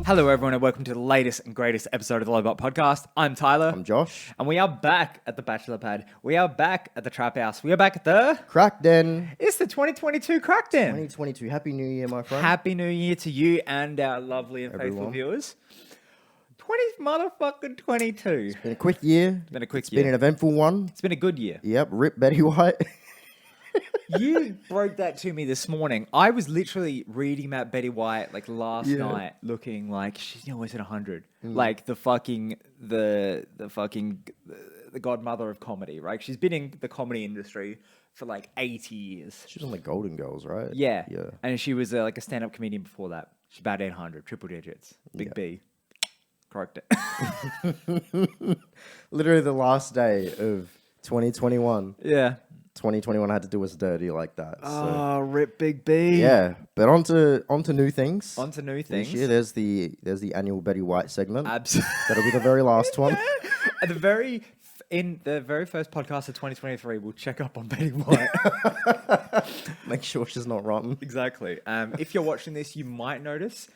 Hello, everyone, and welcome to the latest and greatest episode of the Lobot Podcast. I'm Tyler. I'm Josh. And we are back at the Bachelor Pad. We are back at the Trap House. We are back at the... Crackden. It's the 2022 Crackdown. 2022. Happy New Year, my friend. Happy New Year to you and our lovely and faithful Everyone. viewers. 22. It's been a quick year. It's been a quick It's year. been an eventful one. It's been a good year. Yep. Rip Betty White. You broke that to me this morning. I was literally reading about Betty White like last Yeah. night, looking like she's always at 100, like the godmother of comedy, right? She's been in the comedy industry for like 80 years. She was on the Golden Girls, right? Yeah, Yeah. and she was like a stand-up comedian before that. She's about 800, triple digits, big Yeah. B. Correct it. Literally the last day of 2021. Yeah. 2021 had to do us dirty like that. So. Oh, rip Big B. Yeah, but on to new things. On to new This things. year, there's the annual Betty White segment. Absolutely. That'll be the very last one. In the very first podcast of 2023, we'll check up on Betty White. Make sure she's not rotten. Exactly. If you're watching this, you might notice.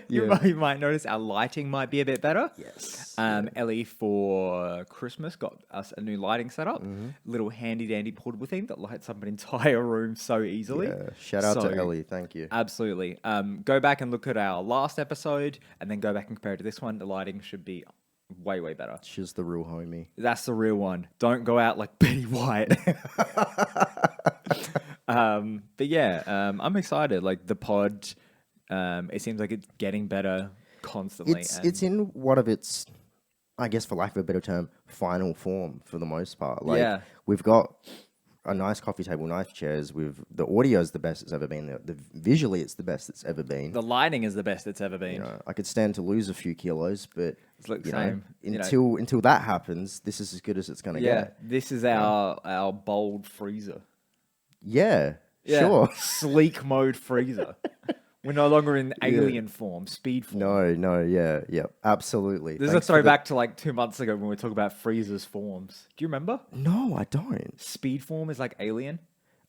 Yeah. You might notice our lighting might be a bit better. Yes. Ellie for Christmas got us a new lighting setup. Little handy dandy portable thing that lights up an entire room so easily. Yeah. Shout out So- to Ellie. Thank you. Absolutely. Go back and look at our last episode, and then go back and compare it to this one. The lighting should be way, way better. She's the real homie. That's the real one. Don't go out like Betty White. But yeah, I'm excited. Like the pod, it seems like it's getting better constantly. It's in one of its, I guess, for lack of a better term, final form for the most part. Like, Yeah. we've got a nice coffee table, nice chairs. The audio is the best it's ever been. The visually, it's the best it's ever been. The lighting is the best it's ever been. You know, I could stand to lose a few kilos, but It's like the you know, same. You know. until that happens, this is as good as it's gonna Yeah, get. this is our bold freezer. Yeah, Yeah. sure. Sleek mode freezer. We're no longer in alien form, speed form. No, yeah, absolutely. This is a Thanks for the- throwback to like 2 months ago when we talked about freezers forms. Do you remember? No, I don't. Speed form is like alien.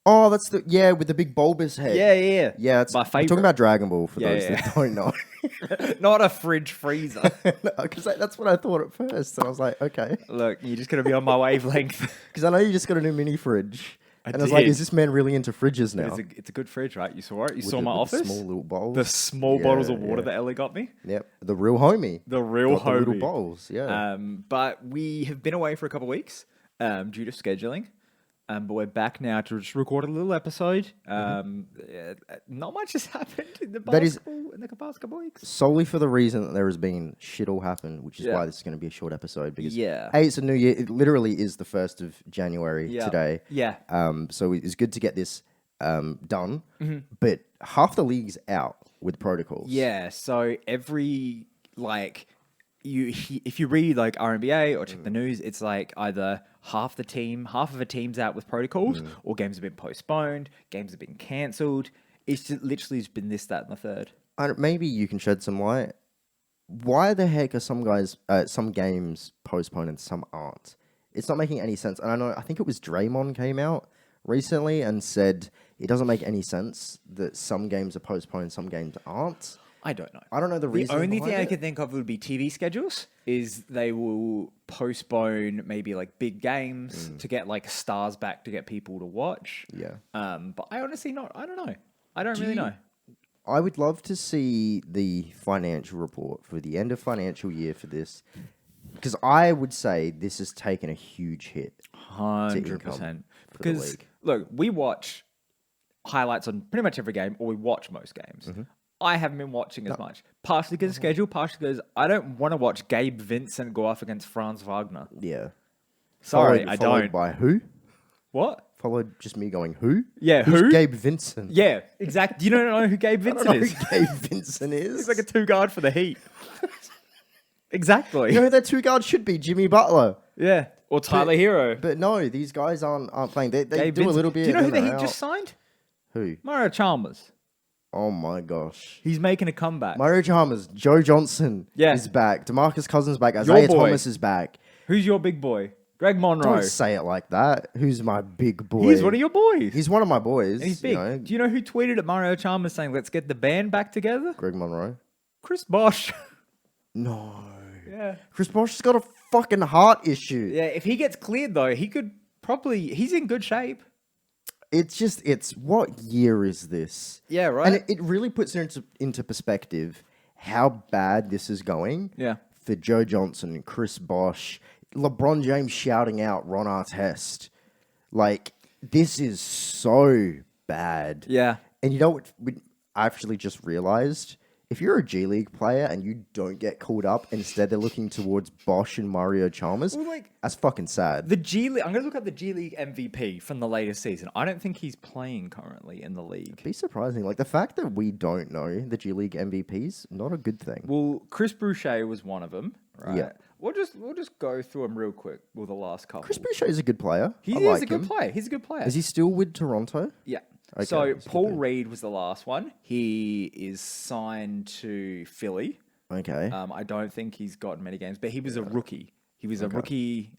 Oh, that's with the big bulbous head. Yeah. Yeah, it's my I'm favorite. talking about Dragon Ball for Yeah, those yeah. that don't know. Not a fridge freezer. Because that's what I thought at first. And I was like, okay. Look, you're just gonna be on my wavelength. Because I know you just got a new mini fridge. I And I was like, did. is this man really into fridges now? It's a good fridge, right? You saw it. You With saw the- my with the office. small little bowls. The small bottles of Yeah, water yeah. that Ellie got me. Yep. The real homie. The real Got the little homie. bowls. Yeah. But we have been away for a couple of weeks due to scheduling. But we're back now to just record a little episode. Not much has happened in the That is- past couple of weeks. Solely for the reason that there has been shit all happen, which is Yeah. why this is going to be a short episode. Because, Yeah. hey, it's a new year. It literally is the 1st of January Yeah. today. Yeah. So it's good to get this done. Mm-hmm. But half the league's out with protocols. Yeah, so every if you read like RNBA or check the news, it's like either half of a team's out with protocols, or games have been postponed, games have been cancelled. It's just literally just been this, that, and the third. Maybe you can shed some light. Why the heck are some games postponed and some aren't? It's not making any sense. And I think it was Draymond came out recently and said it doesn't make any sense that some games are postponed, some games aren't. I don't know. I don't know the The reason. only thing behind I it. can think of would be TV schedules. Is they will postpone maybe like big games to get like stars back to get people to watch. Yeah. But I honestly I don't know. I don't really know. I would love to see the financial report for the end of financial year for this, because I would say this has taken a huge hit. 100%. for the Because league. look, we watch highlights on pretty much every game, or we watch most games. Mm-hmm. I haven't been watching as much, partially because of schedule, partially because I don't want to watch Gabe Vincent go off against Franz Wagner. Yeah. Sorry, Followed- I followed don't. By who? What? Followed just me going, who? Yeah, Who's who? Gabe Vincent? Yeah, exactly. You don't know who Gabe I Vincent don't know is? who Gabe Vincent is. He's like a two-guard for the Heat. Exactly. You know who their two guard should be? Jimmy Butler. Yeah. Or Tyler Hero. But no, these guys aren't playing. They Gabe do a Vincent. little bit. Do you know who and the then Heat they're just out. signed? Who? Mario Chalmers. Oh my gosh. He's making a comeback. Mario Chalmers, Joe Johnson Yeah. is back. DeMarcus Cousins back. Isaiah boy. Thomas is back. Who's your big boy? Greg Monroe. Don't say it like that. Who's my big boy? He's one of your boys. He's one of my boys. And he's big. You know, Do you know who tweeted at Mario Chalmers saying, let's get the band back together? Greg Monroe. Chris Bosh. No. Yeah. Chris Bosh has got a fucking heart issue. Yeah, if he gets cleared though, he could probably. He's in good shape. It's what year is this? Yeah, right. And it really puts it into perspective how bad this is going. Yeah. For Joe Johnson, Chris Bosh, LeBron James shouting out Ron Artest. Like, this is so bad. Yeah. And you know what? I actually just realized, if you're a G League player and you don't get called up, instead they're looking towards Bosh and Mario Chalmers, Well, like, that's fucking sad. the G League. I'm gonna look up the G League MVP from the latest season. I don't think he's playing currently in the league. Be surprising. Like, the fact that we don't know the G League MVPs, not a good thing. Well, Chris Boucher was one of them. Right? Yeah. We'll just go through them real quick with the last couple. Chris Boucher is a good player. He I is like a good him. player. He's a good player. Is he still with Toronto? Yeah. Okay, So that's a good Paul thing. Reed was the last one. He is signed to Philly. Okay. I don't think he's got many games, but he was a rookie. He was a rookie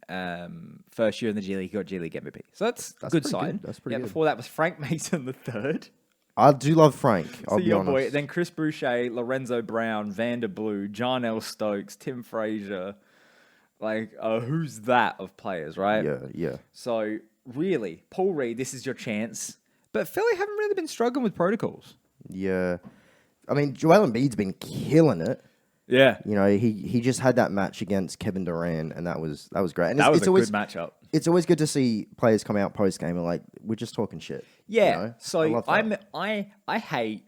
first year in the G League. He got G League MVP. So that's a good pretty sign. good. That's pretty yeah. good. Before that was Frank Mason the third. I do love Frank. I'll So be your honest. boy. Then Chris Boucher, Lorenzo Brown, Vander Blue, Jarnell Stokes, Tim Frazier. Like, who's that of players, right? Yeah. So really, Paul Reed, this is your chance. But Philly haven't really been struggling with protocols. Yeah. I mean, Joel Embiid's been killing it. Yeah. You know, he just had that match against Kevin Durant, and that was great. And That was it's a always good matchup. it's always good to see players come out post game and like, we're just talking shit. Yeah. You know? I So love that. I hate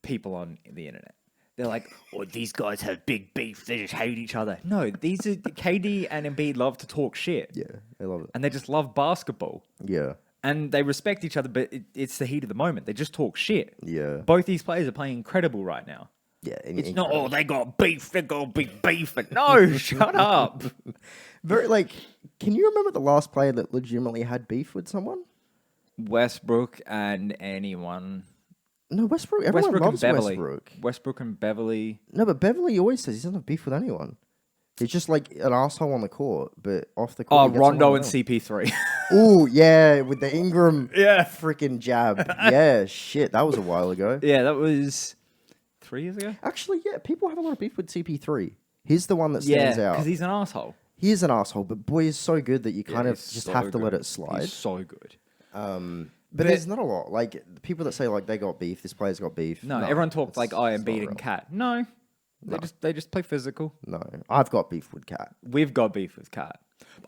people on the internet. They're like, oh, these guys have big beef. They just hate each other. No, these are KD and Embiid love to talk shit. Yeah, I love it. And they just love basketball. Yeah, And they respect each other, but it's the heat of the moment. They just talk shit. yeah, Both these players are playing incredible right now. yeah. It's not, oh, they got beef. They got big beef. No, shut up. Very like. Can you remember the last player that legitimately had beef with someone? Westbrook and anyone. No, Westbrook. Everyone Westbrook and loves Beverly. Westbrook. Westbrook and Beverly. No, but Beverly always says he doesn't have beef with anyone. He's just like an asshole on the court, but off the court. Oh, he gets Rondo along and well. CP3. Ooh, yeah, with the Ingram Yeah. freaking jab. Yeah, shit, that was a while ago. Yeah, that was 3 years ago. Actually, yeah, people have a lot of beef with CP3. He's the one that Yeah, stands out. because he's an asshole. He is an asshole, but boy, he's so good that you kind of he's just so have to let good. it slide. He's so good. But there's not a lot. Like, people that say, like, they got beef, this player's got beef. No, everyone talks it's- like it's not Embiid real. and Cat. No, they just play physical. No, I've got beef with Cat. We've got beef with Cat.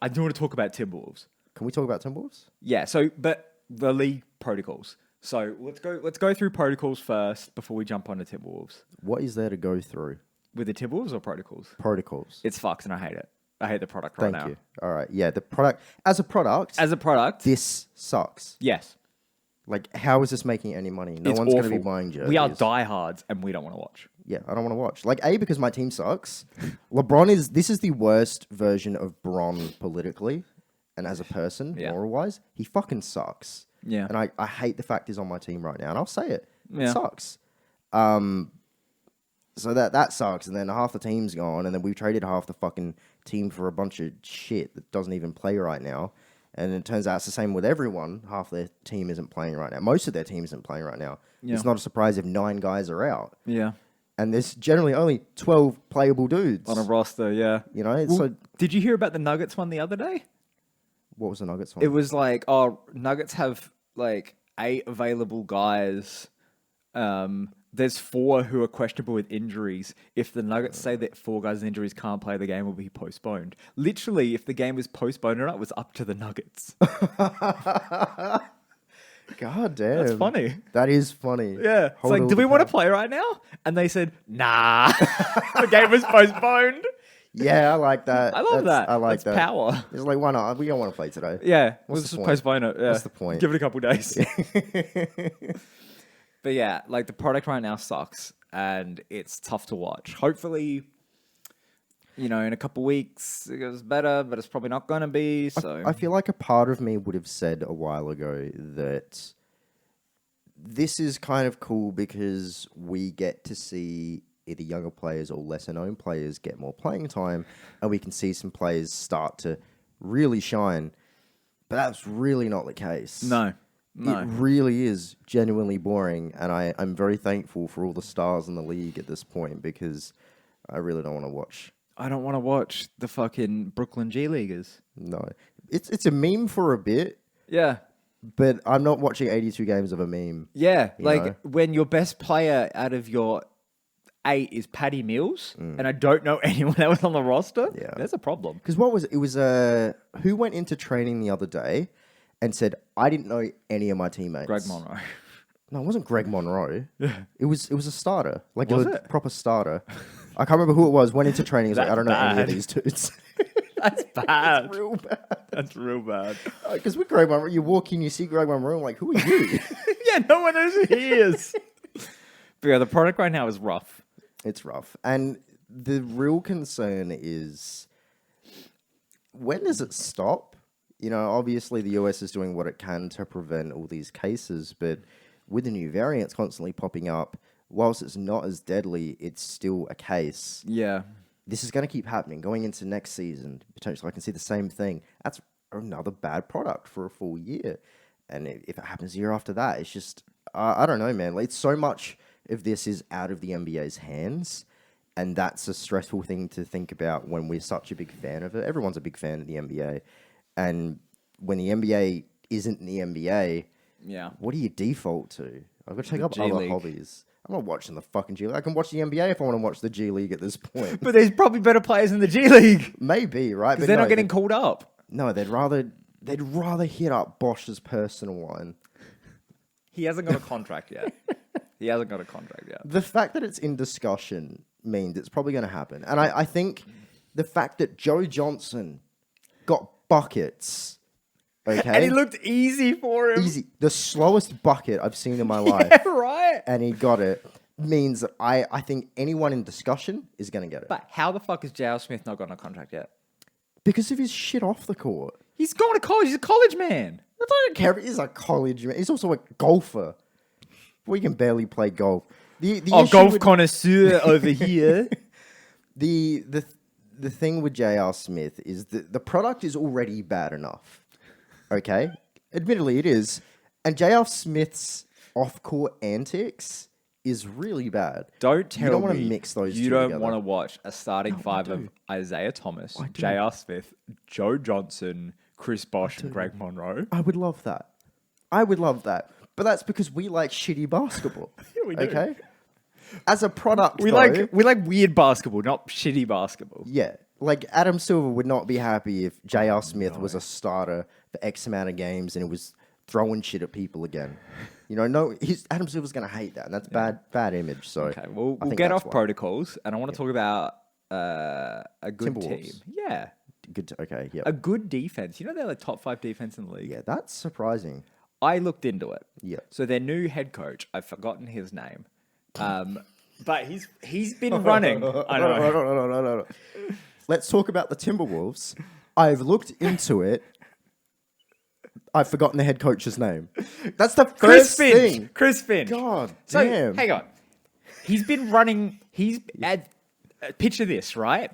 I do want to talk about Timberwolves. Can we talk about Timberwolves? Yeah, so but the league protocols. So let's go through protocols first before we jump onto Timberwolves. What is there to go through? With the Timberwolves or protocols? Protocols. It's fucked and I hate it. I hate the product right Thank now. you. All right. Yeah, the product, as a product, As a product, this sucks. yes. Like, how is this making any money? No It's one's going to be awful. buying jerseys. We are diehards and we don't want to watch. Yeah, I don't want to watch. Like, A, because my team sucks. This is the worst version of Bron politically and as a person, Yeah. moral-wise. He fucking sucks. Yeah. And I hate the fact he's on my team right now. And I'll say it. It Yeah. sucks. So that sucks. And then half the team's gone. And then we've traded half the fucking team for a bunch of shit that doesn't even play right now. And it turns out it's the same with everyone. Half their team isn't playing right now. Most of their team isn't playing right now. Yeah. It's not a surprise if 9 guys are out. Yeah. And there's generally only 12 playable dudes. On a roster, yeah. You know, Well, so did you hear about the Nuggets one the other day? what was the Nuggets one? It was like, oh, Nuggets have like 8 available guys. There's 4 who are questionable with injuries. If the Nuggets say that 4 guys with injuries can't play, the game will be postponed. Literally, if the game was postponed or not, it was up to the Nuggets. God damn. That's funny. That is funny. Yeah. It's Hold like, all do the we want to power. play right now? And they said, nah. The game was postponed. Yeah, I like that. I love that. I like That's that. power. It's like, why not? We don't want to play today. Yeah. What's Let's the just point? postpone it. Yeah. What's the point? Give it a couple days. But yeah, like the product right now sucks and it's tough to watch. Hopefully, in a couple weeks it goes better, but it's probably not going to be. So I feel like a part of me would have said a while ago that this is kind of cool because we get to see either younger players or lesser known players get more playing time, and we can see some players start to really shine. But that's really not the case. No. No. It really is genuinely boring, and I'm very thankful for all the stars in the league at this point because I really don't want to watch. I don't want to watch the fucking Brooklyn G Leaguers. No, it's a meme for a bit, Yeah. but I'm not watching 82 games of a meme. Yeah. You Like know? when your best player out of your 8 is Patty Mills, and I don't know anyone else on the roster, Yeah. there's a problem. Because what was it? It was who went into training the other day and said, I didn't know any of my teammates. Greg Monroe. No, it wasn't Greg Monroe. It was a starter, like Was a it? proper starter. I can't remember who it was. Went into training. He's like, I That's don't know any of bad. these dudes. That's bad. It's real bad. That's real bad. Because with Greg Monroe, you walk in, you see Greg Monroe, I'm like, who are you? Yeah, no one knows who he is. But yeah, the product right now is rough. It's rough. And the real concern is, when does it stop? You know, obviously the US is doing what it can to prevent all these cases, but with the new variants constantly popping up, whilst it's not as deadly, it's still a case. Yeah. This is going to keep happening going into next season. Potentially, I can see the same thing. That's another bad product for a full year. And if it happens a year after that, it's just, I don't know, man. Like, so much of this is out of the NBA's hands. And that's a stressful thing to think about when we're such a big fan of it. Everyone's a big fan of the NBA. And when the NBA isn't the NBA, Yeah. what do you default to? I've got to take The up G other League. hobbies. I'm not watching the fucking G League. I can watch the NBA if I want to watch the G League at this point. But there's probably better players in the G League. Maybe, right? Because they're not getting called up. No, they'd rather hit up Bosch's personal one. He hasn't got a contract yet. He hasn't got a contract yet. The fact that it's in discussion means it's probably going to happen. And I think the fact that Joe Johnson got buckets, okay? And he looked easy for him. Easy. The slowest bucket I've seen in my life. Yeah, right. And he got it. Means that I think anyone in discussion is going to get it. But how the fuck is J.R. Smith not got a contract yet? Because of his shit off the court. He's going to college. He's a college man. I don't care if he's a college man. He's also a golfer. We can barely play golf. The issue Golf with- connoisseur over here. The thing with J.R. Smith is that the product is already bad enough. Okay? Admittedly, it is. And J.R. Smith's off-court antics is really bad. Don't tell me you don't want to mix those you two don't together. want to watch a starting five do. of Isaiah Thomas, do. J.R. Smith, Joe Johnson, Chris Bosh, and Greg Monroe. I would love that. I would love that. But that's because we like shitty basketball. Yeah, we do. Okay? As a product, We though, like weird basketball, not shitty basketball. yeah. Like, Adam Silver would not be happy if J.R. Smith was a starter for X amount of games and it was throwing shit at people again. You know, no, Adam Silver's going to hate that, and that's bad image. So, Okay, we'll I think get that's off why. protocols, and I want to talk about a good Timberwolves. team. Yeah, Good. Okay, yeah, a good defense. You know they're the top 5 defense in the league. yeah, that's surprising. I looked into it. Yeah. So their new head coach, I've forgotten his name, but he's been running. I know. No. Let's talk about the Timberwolves. I've looked into it. I've forgotten the head coach's name. That's the Chris first Finch. thing. Chris Finch. God So damn. hang on. He's been running. Picture this, right?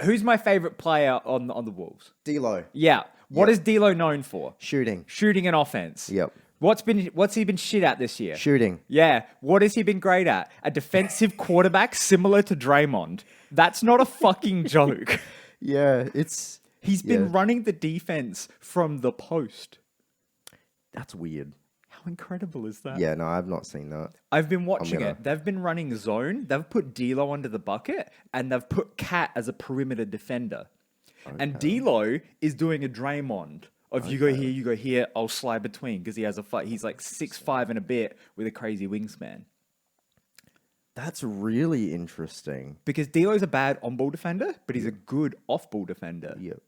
Who's my favorite player on the Wolves? D'Lo. Yeah. What Yep. is D'Lo known for? Shooting. Shooting and offense. Yep. What's he been shit at this year? Shooting. Yeah. What has he been great at? A defensive quarterback similar to Draymond. That's not a fucking joke. Yeah, He's been Yeah. running the defense from the post. that's weird. How incredible is that? Yeah, no, I've not seen that. I've been watching gonna- it. They've been running zone. They've put D'Lo under the bucket, and they've put Cat as a perimeter defender. And D'Lo is doing a Draymond of you go here, I'll slide between because he has a fight. He's like 6'5" and a bit with a crazy wingspan. That's really interesting. Because D'Lo's a bad on-ball defender, but he's a good off-ball defender. Yep.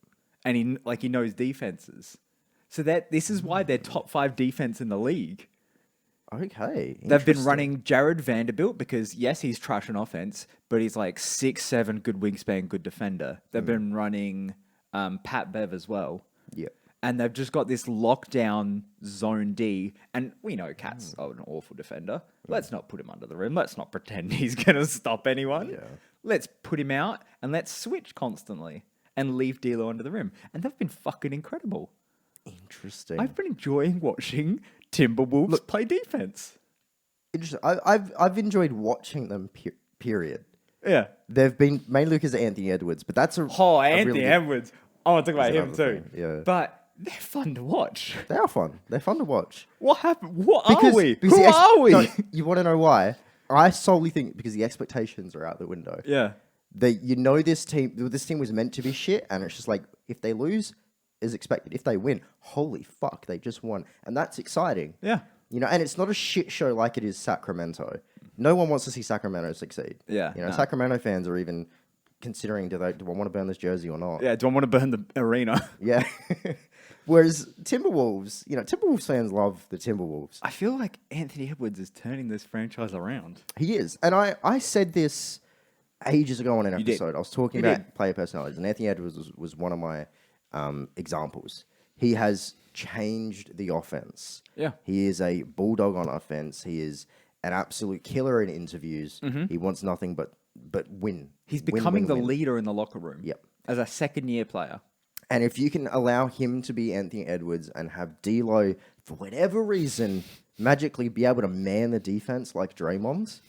And he knows defenses. So this is why they're top 5 defense in the league. Okay. They've been interesting. running Jared Vanderbilt because, yes, he's trash on offense, but he's like 6'7", good wingspan, good defender. They've been running Pat Bev as well. Yep. And they've just got this lockdown zone D. And we know Cat's an awful defender. Let's not put him under the rim. Let's not pretend he's going to stop anyone. Yeah. Let's put him out and let's switch constantly and leave D'Lo under the rim. And they've been fucking incredible. Interesting. I've been enjoying watching Timberwolves play defense. Interesting. I've enjoyed watching them. Period. Yeah. They've been mainly because of Anthony Edwards, but that's Anthony Edwards. I want to talk about him another too. thing, yeah. But they're fun to watch. They are fun. They're fun to watch. What happened? What are we? Because Who are we? No, you want to know why? I solely think because the expectations are out the window. Yeah. This team was meant to be shit, and it's just like, if they lose, is expected. If they win, holy fuck, they just won. And that's exciting. Yeah. And it's not a shit show like it is Sacramento. No one wants to see Sacramento succeed. Yeah, no. Sacramento fans are even considering, do I want to burn this jersey or not? Yeah, do I want to burn the arena? Yeah. Whereas Timberwolves, Timberwolves fans love the Timberwolves. I feel like Anthony Edwards is turning this franchise around. He is. And I said this ages ago on an did. episode. I was talking about player personalities, and Anthony Edwards was one of my examples. He has changed the offense. Yeah. He is a bulldog on offense. He is an absolute killer in interviews. He wants nothing but win. He's Win, becoming win, the win. leader in the locker room. Yep. As a second-year player. And if you can allow him to be Anthony Edwards and have D'Lo, for whatever reason, magically be able to man the defense like Draymond's,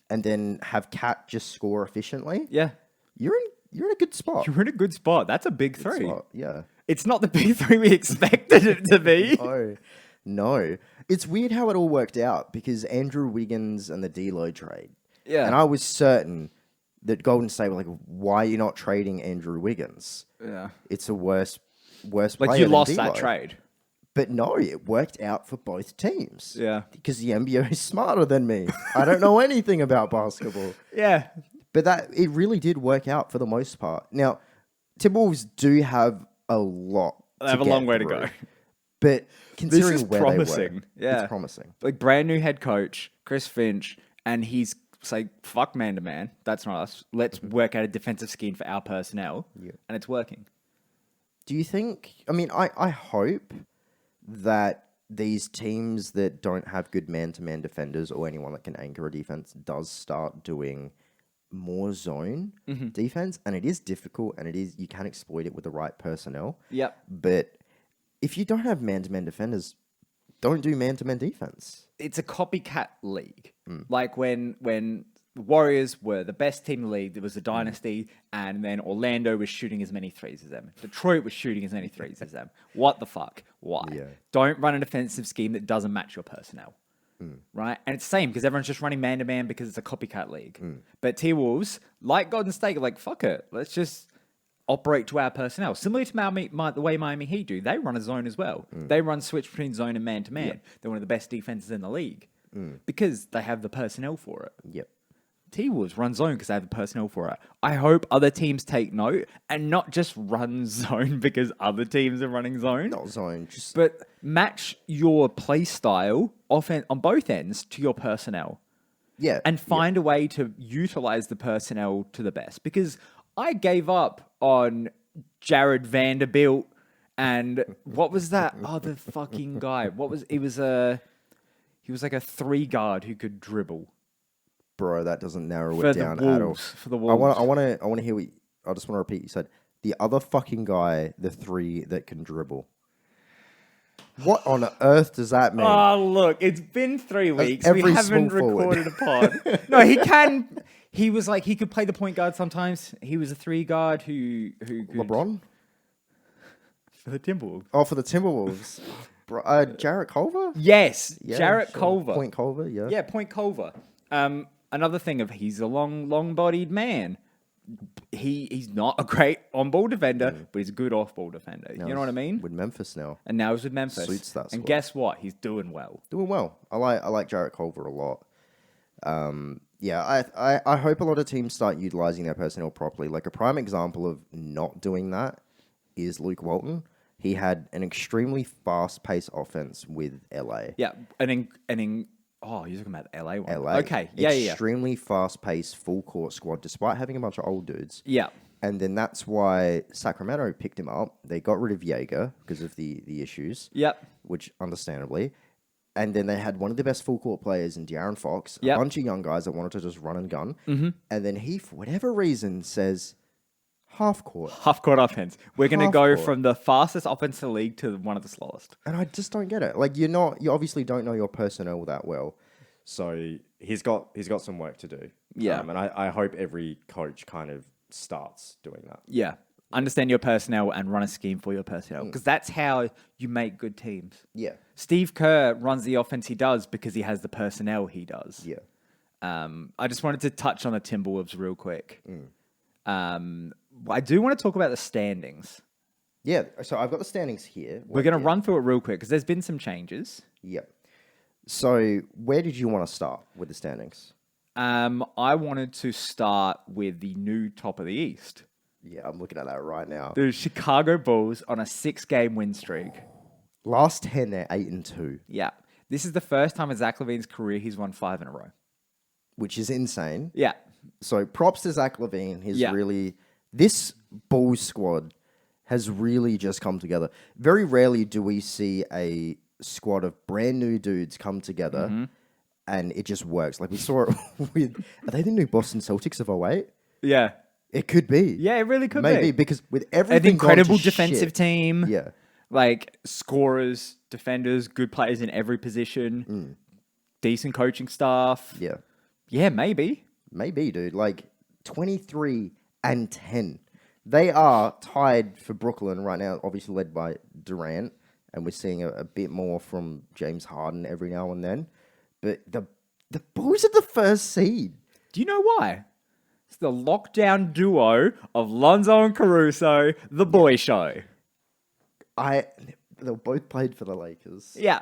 and then have Cat just score efficiently, Yeah. you're in a good spot. You're in a good spot. That's a big three. Yeah. It's not the big three we expected it to be. No. It's weird how it all worked out because Andrew Wiggins and the D'Lo trade. Yeah. And I was certain that Golden State were like, why are you not trading Andrew Wiggins? Yeah. It's a worse player Like you than lost D'Lo. that trade. But no, it worked out for both teams. Yeah. Because the NBA is smarter than me. I don't know anything about basketball. Yeah. But it really did work out for the most part. Now, Timberwolves do have a lot. They have a long way to go. But considering This is where promising. they were, Yeah. it's promising. Like brand new head coach, Chris Finch, and he's like, fuck man to man. That's not us. Let's work out a defensive scheme for our personnel. Yeah. And it's working. Do you think? I mean, I hope that these teams that don't have good man-to-man defenders or anyone that can anchor a defense does start doing more zone defense, and it is difficult, and you can exploit it with the right personnel. Yep. But if you don't have man-to-man defenders, don't do man-to-man defense. It's a copycat league. Like when the Warriors were the best team in the league, there was a dynasty, and then Orlando was shooting as many threes as them. Detroit was shooting as many threes as them. What the fuck? Why? Yeah. Don't run a defensive scheme that doesn't match your personnel. Right? And it's the same because everyone's just running man-to-man because it's a copycat league. But T-Wolves, like Golden State, are like, fuck it. Let's just operate to our personnel. Similar to the way Miami Heat do. They run a zone as well. They run switch between zone and man-to-man. Yep. They're one of the best defenses in the league because they have the personnel for it. Yep. T-Wolves run zone because they have the personnel for it. I hope other teams take note and not just run zone because other teams are running zone. Not zone, just... But match your play style on both ends to your personnel. Yeah. And find a way to utilize the personnel to the best. Because I gave up on Jared Vanderbilt and what was that other fucking guy? He was like a 3 guard who could dribble. Bro, that doesn't narrow For it the down at all. Wolves. For the Wolves. I want to hear I just want to repeat. You said the other fucking guy, the 3 that can dribble. What on earth does that mean? Oh, look, it's been 3 weeks. We every haven't small forward. recorded a pod. No, he can. He was like, he could play the point guard sometimes. He was a 3 guard who could, LeBron? for the Timberwolves. Oh, for the Timberwolves. Bro, Jarrett Culver? Yes, Yeah, Jarrett sure. Culver. Point Culver, yeah. Yeah, Point Culver. Another thing of he's a long-bodied man. He's not a great on-ball defender, but he's a good off-ball defender. Now You know what I he's mean? With Memphis now. And now he's with Memphis. Suits that and squad. guess what? He's doing well. Doing well. I like Jarrett Culver a lot. Yeah, I hope a lot of teams start utilizing their personnel properly. Like a prime example of not doing that is Luke Walton. He had an extremely fast-paced offense with LA. Yeah, oh, you're talking about the LA one. LA. Okay, yeah. Extremely fast-paced, full-court squad, despite having a bunch of old dudes. Yeah. And then that's why Sacramento picked him up. They got rid of Jaeger because of the issues. Yep. Which, understandably. And then they had one of the best full-court players in De'Aaron Fox. Yep. A bunch of young guys that wanted to just run and gun. Mm-hmm. And then he, for whatever reason, says, half court. Half-court offense. We're going to go Half-court. from the fastest offense in the league to one of the slowest. And I just don't get it. Like you obviously don't know your personnel that well. So he's got some work to do. Yeah. And I hope every coach kind of starts doing that. Yeah. Understand your personnel and run a scheme for your personnel because that's how you make good teams. Yeah. Steve Kerr runs the offense he does because he has the personnel he does. Yeah. I just wanted to touch on the Timberwolves real quick. I do want to talk about the standings. Yeah. So I've got the standings here. We're going to run through it real quick because there's been some changes. Yep. So where did you want to start with the standings? I wanted to start with the new top of the East. Yeah, I'm looking at that right now. The Chicago Bulls on a 6-game win streak. Last 10, they're 8-2, Yeah. This is the first time in Zach LaVine's career he's won 5 in a row. which is insane. Yeah. So props to Zach LaVine. Yeah. This Bulls squad has really just come together. Very rarely do we see a squad of brand new dudes come together and it just works. Like we saw it with, are they the new Boston Celtics of 08? Yeah. It could be. Yeah, it really could Maybe be. because with An everything incredible gone to defensive shit, team. Yeah. Like scorers, defenders, good players in every position. Decent coaching staff. Yeah. Yeah, maybe. Maybe, dude. Like 23-10. They are tied for Brooklyn right now, obviously led by Durant, and we're seeing a bit more from James Harden every now and then. But the Bulls are the first seed. Do you know why? It's the lockdown duo of Lonzo and Caruso, the boy show. They both played for the Lakers. Yeah.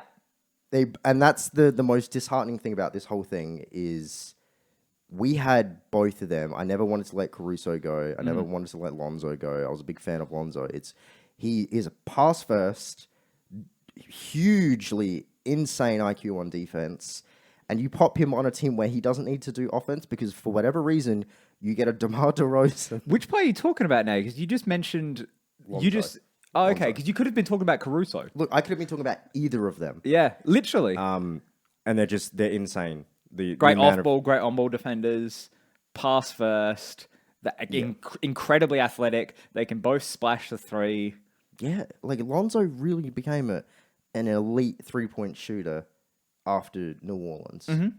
And that's the most disheartening thing about this whole thing is we had both of them. I never wanted to let Caruso go. I never wanted to let Lonzo go. I was a big fan of Lonzo. He is a pass first, hugely insane IQ on defense. And you pop him on a team where he doesn't need to do offense because for whatever reason, you get a DeMar DeRozan. Which player are you talking about now? Because you just mentioned... Lonzo. Oh, okay. Because you could have been talking about Caruso. Look, I could have been talking about either of them. Yeah, literally. And they're insane. Great off-ball, great on-ball defenders, pass first, incredibly athletic. They can both splash the three. Yeah, like Lonzo really became an elite 3-point shooter after New Orleans. It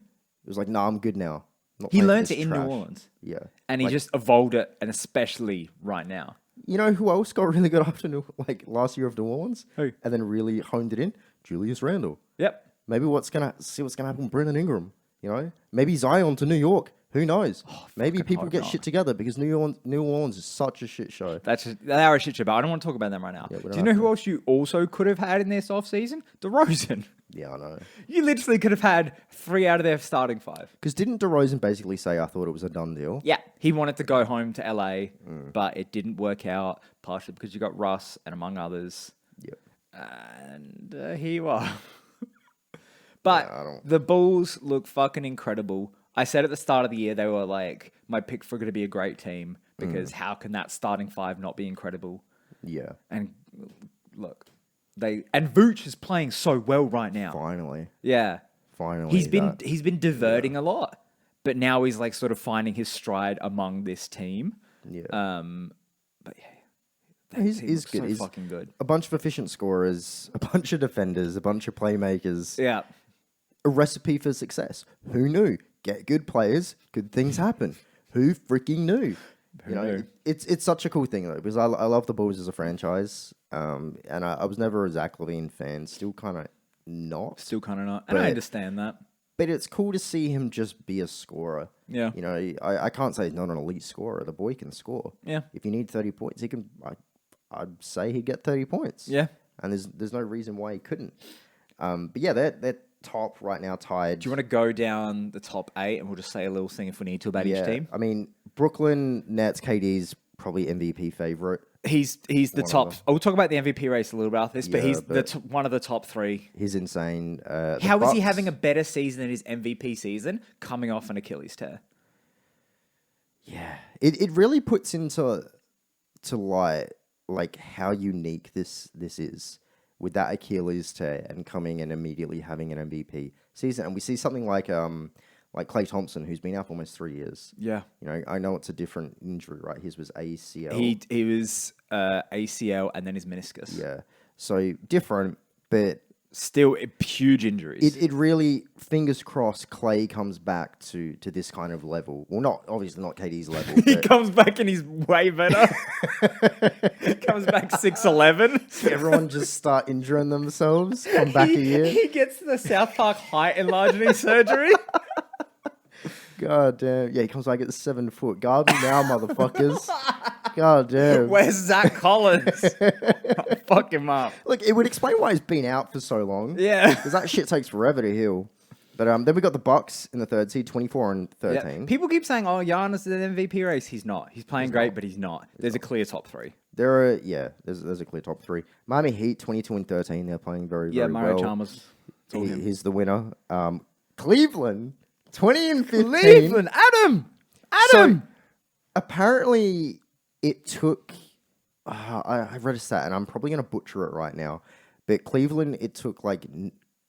was like, nah, I'm good now. I'm not He playing learned this it in trash. New Orleans. Yeah. And he just evolved it, and especially right now. You know who else got really good after last year of New Orleans? Who? And then really honed it in? Julius Randle. Yep. Maybe what's gonna happen with Brendan Ingram. You know? Maybe Zion to New York. Who knows? Maybe people hope get not. shit together because New Orleans is such a shit show. They are a shit show, but I don't want to talk about them right now. Yeah, we don't Do you know have who else you also could have had in this offseason? DeRozan. Yeah, I know. You literally could have had 3 out of their starting 5. Because didn't DeRozan basically say, I thought it was a done deal? Yeah, he wanted to go home to LA, but it didn't work out, partially because you got Russ and among others. Yep. And here you are. But Yeah, the Bulls look fucking incredible. I said at the start of the year they were like my pick for going to be a great team because how can that starting 5 not be incredible? Yeah. And look, Vooch is playing so well right now. Finally. Yeah. Finally. He's been diverting a lot, but now he's like sort of finding his stride among this team. Yeah. But yeah, He's looks good. so He's fucking good. a bunch of efficient scorers, a bunch of defenders, a bunch of playmakers. Yeah. A recipe for success. Who knew? Get good players, good things happen. Who freaking knew? knew? It's such a cool thing though because I love the Bulls as a franchise. And I was never a Zach LaVine fan. Still kind of not. Still kind of not. And I understand that. But it's cool to see him just be a scorer. Yeah. You know, I can't say he's not an elite scorer. The boy can score. Yeah. If you need 30 points, he can. I'd say he'd get 30 points. Yeah. And there's no reason why he couldn't. But yeah, they're top right now, tied. Do you want to go down the top 8 and we'll just say a little thing if we need to about each team? I mean, Brooklyn Nets, KD's probably MVP favorite. He's the top. We'll talk about the MVP race a little bit after this, but Yeah, he's but- one of the top 3. He's insane. How is he having a better season than his MVP season coming off an Achilles tear? Yeah, it really puts into like how unique this is with that Achilles tear and coming and immediately having an MVP season. And we see something like Like Klay Thompson, who's been out for almost 3 years. Yeah. You know, I know it's a different injury, right? His was ACL. He was ACL and then his meniscus. Yeah. So different, but Still huge injuries. it really, fingers crossed, Clay comes back to this kind of level. Well, not obviously not KD's level. He But comes back and he's way better. Comes back 6'11". everyone just start injuring themselves. Come back a year. He gets the South Park height enlarging surgery. God damn. Yeah, he comes back at 7 foot. Guard me now, motherfuckers. God damn. Where's Zach Collins? I'll fuck him up. Look, it would explain why he's been out for so long. Yeah. Because that shit takes forever to heal. But then we got the Bucks in the third seed, 24 and 13. Yeah. People keep saying, "Oh, Giannis is an MVP race." He's not. He's playing great, but he's not. There's a clear top three. There's a clear top three. Miami Heat, 22 and 13. They're playing very Yeah, very Mario well. Chalmers. It's all him. He's the winner. Cleveland, 20 and 15. Cleveland, Adam. So, apparently, it took. I read a stat, and I'm probably going to butcher it right now. But Cleveland, it took like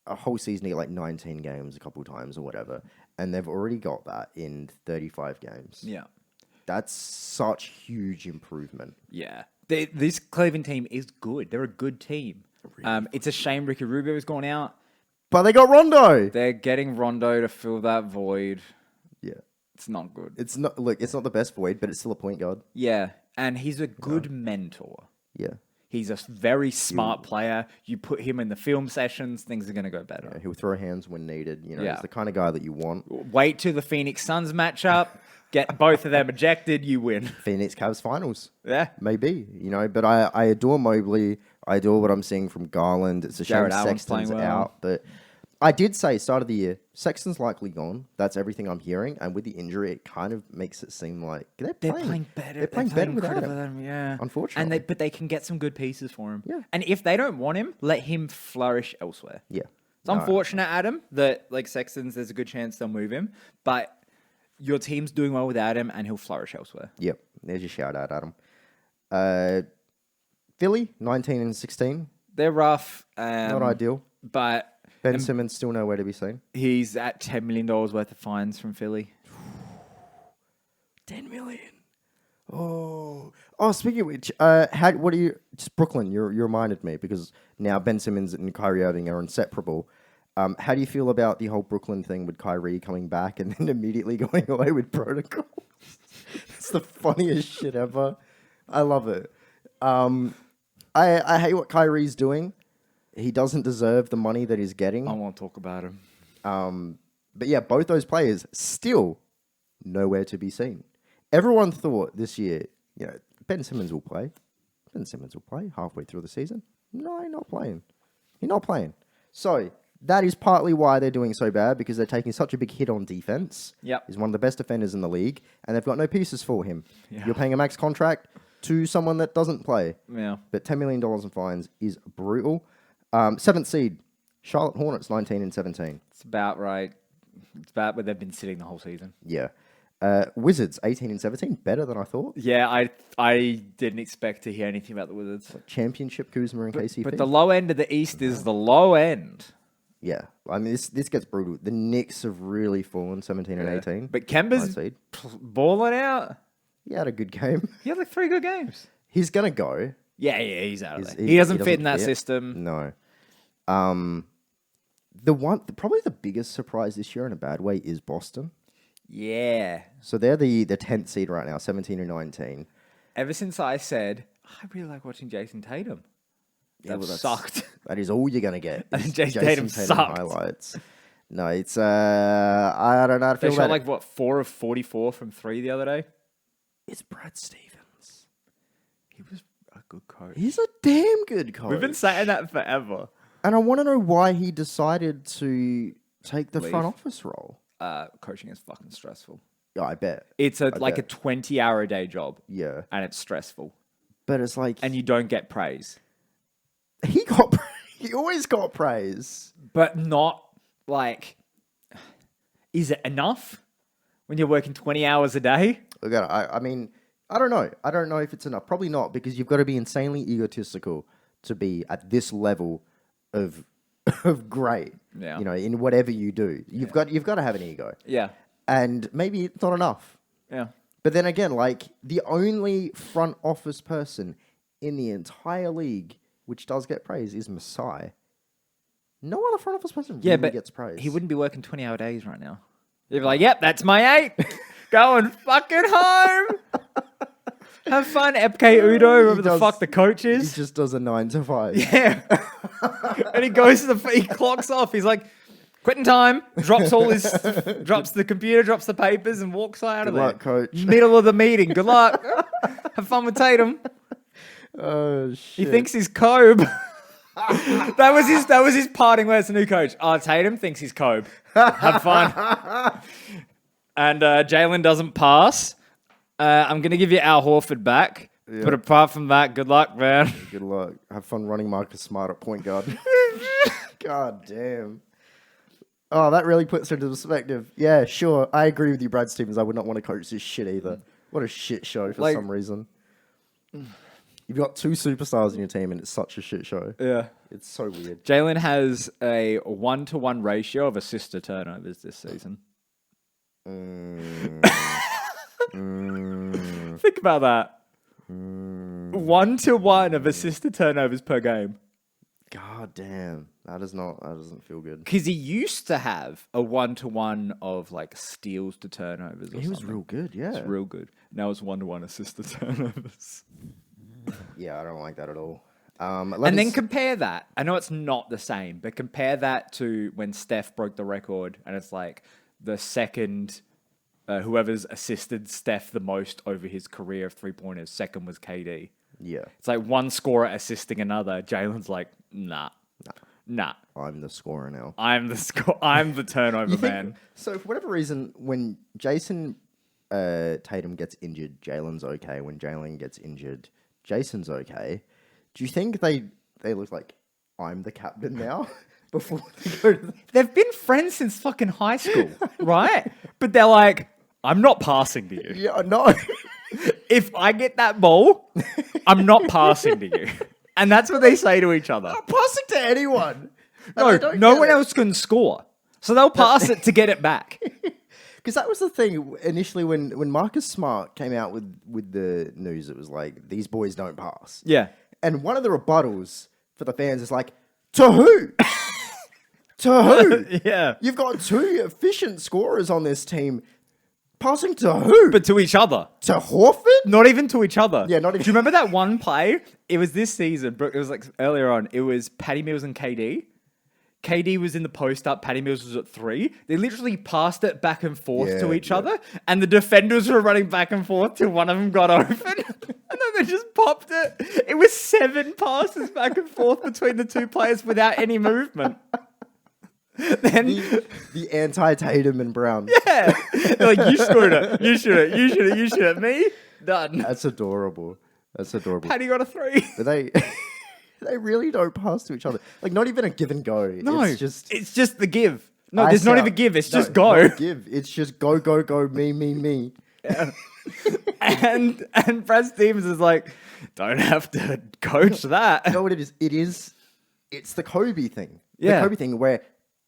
a whole season to get like 19 games a couple times or whatever. And they've already got that in 35 games. Yeah. That's such huge improvement. Yeah. This Cleveland team is good. They're a good team. It's a shame Ricky Rubio has gone out. But they got Rondo. They're getting Rondo to fill that void. Yeah. It's not good. It's not it's not the best void, but it's still a point guard. Yeah. And he's a good mentor. Yeah. He's a very smart player. You put him in the film sessions, things are going to go better. Yeah, he'll throw hands when needed. You know, Yeah. he's the kind of guy that you want. Wait till the Phoenix Suns matchup. Get both of them ejected, you win. Phoenix Cavs finals. Yeah. Maybe, you know, but I adore Mobley. I adore what I'm seeing from Garland. It's a shame Jared Allen's Sexton's playing well. out. But I did say, start of the year, Sexton's likely gone. That's everything I'm hearing. And with the injury, it kind of makes it seem like they're playing better. They're playing better without incredible him. yeah. Unfortunately. But they can get some good pieces for him. Yeah. And if they don't want him, let him flourish elsewhere. Yeah. It's unfortunate, Adam, that like Sexton's, there's a good chance they'll move him. But your team's doing well without him, and he'll flourish elsewhere. Yep. There's your shout out, Adam. Philly, 19 and 16. They're rough. Not ideal. But Ben Simmons still nowhere to be seen. he's at $10 million worth of fines from Philly. 10 million. Oh, speaking of which, what do you? Just Brooklyn. You reminded me because now Ben Simmons and Kyrie Irving are inseparable. How do you feel about the whole Brooklyn thing with Kyrie coming back and then immediately going away with protocol? It's the funniest shit ever. I love it. I hate what Kyrie's doing. He doesn't deserve the money that he's getting. I won't talk about him. But yeah, both those players still nowhere to be seen. Everyone thought this year, you know, Ben Simmons will play. Ben Simmons will play halfway through the season. No, he's not playing. He's not playing. So that is partly why they're doing so bad, because they're taking such a big hit on defense. Yep. He's one of the best defenders in the league, and they've got no pieces for him. Yeah. You're paying a max contract to someone that doesn't play. Yeah. But $10 million in fines is brutal. 7th seed, Charlotte Hornets, 19 and 17. It's about right. It's about where they've been sitting the whole season. Yeah. Wizards, 18 and 17. Better than I thought. Yeah, I didn't expect to hear anything about the Wizards. Championship, Kuzma and KCP. But the low end of the East is the low end. Yeah. I mean, this gets brutal. The Knicks have really fallen, 17 and 18. But Kemba's Ninth seed. balling out. He had a good game. He had like 3 good games. He's going to go. Yeah, he's out of He's- there. he- He doesn't he fit in doesn't that fit. system. No. Probably the biggest surprise this year in a bad way is Boston. Yeah. So they're the 10th seed right now, 17 and 19. Ever since I said, I really like watching Jason Tatum. That well, that's- sucked. That is all you're going to get. is Jason Tatum sucked. highlights. No, it's, I don't know how to They feel shot about like, 4 of 44 from 3 the other day? It's Brad Stevens. He was a good coach. He's a damn good coach. We've been saying that forever. And I want to know why he decided to take the front office role. Coaching is fucking stressful. Yeah, I bet. It's a 20 20-hour a day job, Yeah. and it's stressful. But it's like... And you don't get praise. He always got praise. But not like... Is it enough when you're working 20 hours a day? Look, I mean, I don't know. I don't know if it's enough. Probably not, because you've got to be insanely egotistical to be at this level of great. Yeah. You know, in whatever you do, you've got to have an ego, Yeah. and maybe it's not enough. Yeah. But then again, like the only front office person in the entire league which does get praise is Masai. No other front office person really gets praise. He wouldn't be working 20-hour days right now. He'd be like, yep, that's my 8. Going fucking home. Have fun, Epke Udo, whoever the fuck the coach He is. just does a 9 to 5. Yeah. And he goes to he clocks off. He's like, quitting time, drops the computer, drops the papers, and walks out of Good there. luck, coach. Middle of the meeting. Good luck. Have fun with Tatum. Oh shit. He thinks he's Kobe. that was his parting words to new coach. Oh, Tatum thinks he's Kobe. Have fun. And Jalen doesn't pass. I'm gonna give you Al Horford back. Yep. But apart from that, good luck, man. Good luck. Have fun running Marcus Smart at point guard. God damn. Oh, that really puts it into perspective. Yeah, sure. I agree with you, Brad Stevens. I would not want to coach this shit either. What a shit show for some reason. You've got 2 superstars in your team and it's such a shit show. Yeah. It's so weird. Jalen has a 1-to-1 ratio of assist to turnovers this season. Think about that. 1-to-1 of assist to turnovers per game. God damn. That doesn't feel good. Because he used to have a 1-to-1 of like steals to turnovers. Or He was something. real good, yeah. It's real good. Now it's 1-to-1 assist to turnovers. Yeah, I don't like that at all. And then compare that. I know it's not the same, but compare that to when Steph broke the record, and it's like the second, whoever's assisted Steph the most over his career of 3-pointers, second was KD. Yeah. It's like one scorer assisting another. Jalen's like, nah. I'm the scorer now. I'm the turnover man. So for whatever reason, when Jason Tatum gets injured, Jalen's okay. When Jalen gets injured, Jason's okay. Do you think they look like I'm the captain now? Before they go to They've been friends since fucking high school, right? But they're like, I'm not passing to you. Yeah, no. If I get that ball, I'm not passing to you. And that's what they say to each other. I'm passing to anyone. No one else can score. So they'll pass it to get it back. Because that was the thing initially when Marcus Smart came out with the news. It was like, these boys don't pass. Yeah. And one of the rebuttals for the fans is like, to who? To who? Yeah. You've got 2 efficient scorers on this team. Passing to who? But to each other. To Horford? Not even to each other. Yeah, not even. Do you remember that one play? It was this season. It was like earlier on. It was Patty Mills and KD. KD was in the post up. Patty Mills was at 3. They literally passed it back and forth to each other. And the defenders were running back and forth till one of them got open. And then they just popped it. It was 7 passes back and forth between the 2 players without any movement. Then the anti-Tatum and Brown. yeah, they're like, you scored it, you shoot it, you shoot it, you shoot it. Me done. That's adorable. Patty got a 3. But they really don't pass to each other. Like not even a give and go. No, it's just the give. No, there's not even give. It's just go. No give. It's just go. Me. Yeah. and Brad Stevens is like, don't have to coach that. You know what it is? It's the Kobe thing. Yeah. The Kobe thing where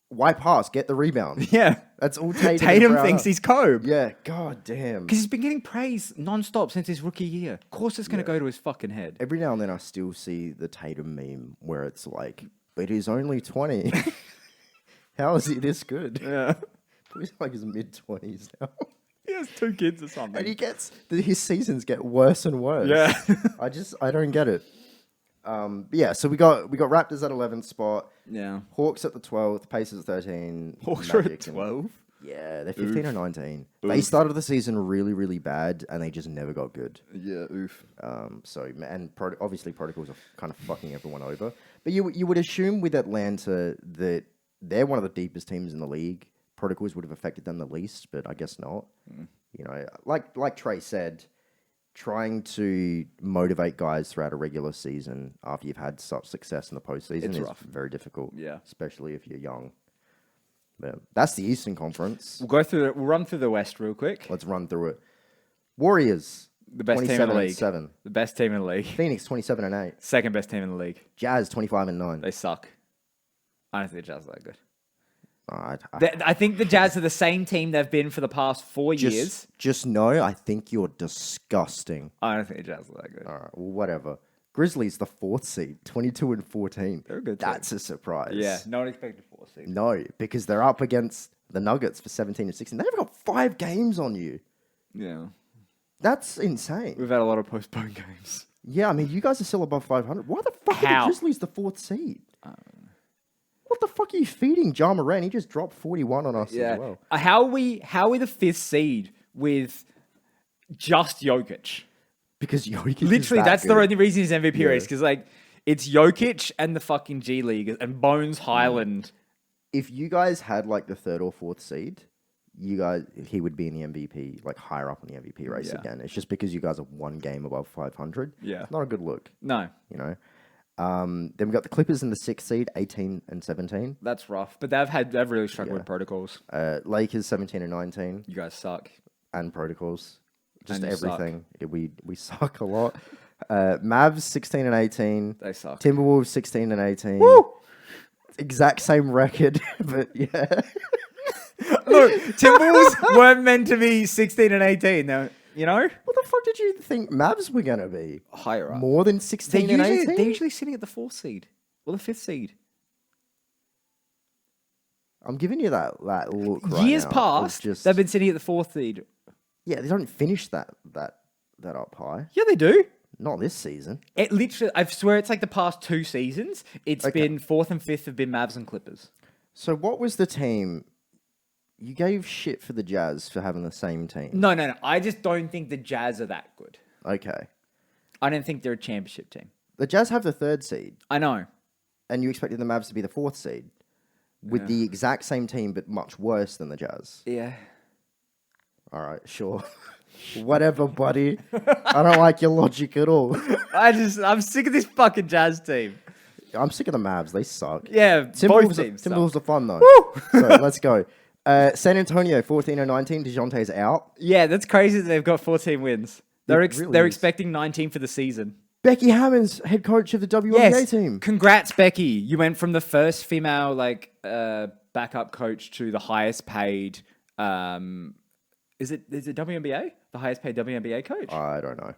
why pass? Get the rebound. Yeah. That's all Tatum. Tatum thinks he's Kobe. Yeah. God damn. Because he's been getting praise non-stop since his rookie year. Of course it's going to go to his fucking head. Every now and then I still see the Tatum meme where it's like, but he's only 20. How is he this good? Yeah. He's like his mid-20s now. He has 2 kids or something. And his seasons get worse and worse. Yeah. I don't get it. Yeah, so we got Raptors at 11th spot. Yeah. Hawks at the 12th, Pacers 13. Hawks are at Magic 12? Yeah, they're 15 or 19. They started the season really, really bad, and they just never got good. Yeah, oof. Obviously protocols are kind of fucking everyone over. But you would assume with Atlanta that they're one of the deepest teams in the league. Protocols would have affected them the least, but I guess not. You know, like Trey said, trying to motivate guys throughout a regular season after you've had such success in the postseason is rough. very difficult. Yeah. Especially if you're young. But that's the Eastern Conference. We'll run through the West real quick. Let's run through it. Warriors, The best team in the league. 27-7. The best team in the league. Phoenix, 27-8. Second best team in the league. Jazz, 25-9. They suck. I don't think the Jazz are that good. I think the Jazz are the same team they've been for the past 4 years. Just know, I think you're disgusting. I don't think the Jazz are that good. All right, well, whatever. Grizzlies, the 4th seed, 22-14. They're a good team. That's a surprise. Yeah, no one expected 4 seed. No, because they're up against the Nuggets for 17 and 16. They've got 5 games on you. Yeah. That's insane. We've had a lot of postponed games. Yeah, I mean, you guys are still above 500. Why the fuck are the Grizzlies the 4th seed? What the fuck are you feeding Ja Morant? He just dropped 41 on us as well. How are we the 5th seed with just Jokic? Because Jokic Literally, is that's good. the only reason he's MVP race. Because, like, it's Jokic and the fucking G League and Bones Highland. If you guys had, like, the 3rd or 4th seed, he would be in the MVP, like, higher up in the MVP race again. It's just because you guys are 1 game above 500. Yeah. It's not a good look, No. you know? Then we've got the Clippers in the 6th seed, 18 and 17. That's rough. But they've really struggled with protocols. Lakers 17 and 19. You guys suck. And protocols. Just And you everything. We suck a lot. Mavs 16 and 18. They suck. Timberwolves 16 and 18. Woo! Exact same record, but yeah. Look, Timberwolves weren't meant to be 16 and 18. Now, you know? What the fuck did you think Mavs were going to be? Higher up. More than 16 and 18? They're usually sitting at the 4th seed. Or the 5th seed. I'm giving you that look right Years now. past, they've been sitting at the 4th seed. Yeah, they don't finish that up high. Yeah, they do. Not this season. It literally, I swear it's like the past 2 seasons. It's been 4th and 5th have been Mavs and Clippers. So what was the team? You gave shit for the Jazz for having the same team. No. I just don't think the Jazz are that good. Okay. I don't think they're a championship team. The Jazz have the 3rd seed, I know. and you expected the Mavs to be the 4th seed with the exact same team, but much worse than the Jazz. Yeah. All right, sure. Whatever, buddy. I don't like your logic at all. I'm sick of this fucking Jazz team. I'm sick of the Mavs. They suck. Yeah, both teams suck. Timberwolves are fun, though. So let's go. San Antonio, 14 and 19. DeJounte's out. Yeah, that's crazy that they've got 14 wins. They're really is. expecting 19 for the season. Becky Hammond's head coach of the WNBA team. Congrats, Becky. You went from the first female backup coach to the highest paid. Is it WNBA? The highest paid WNBA coach? I don't know.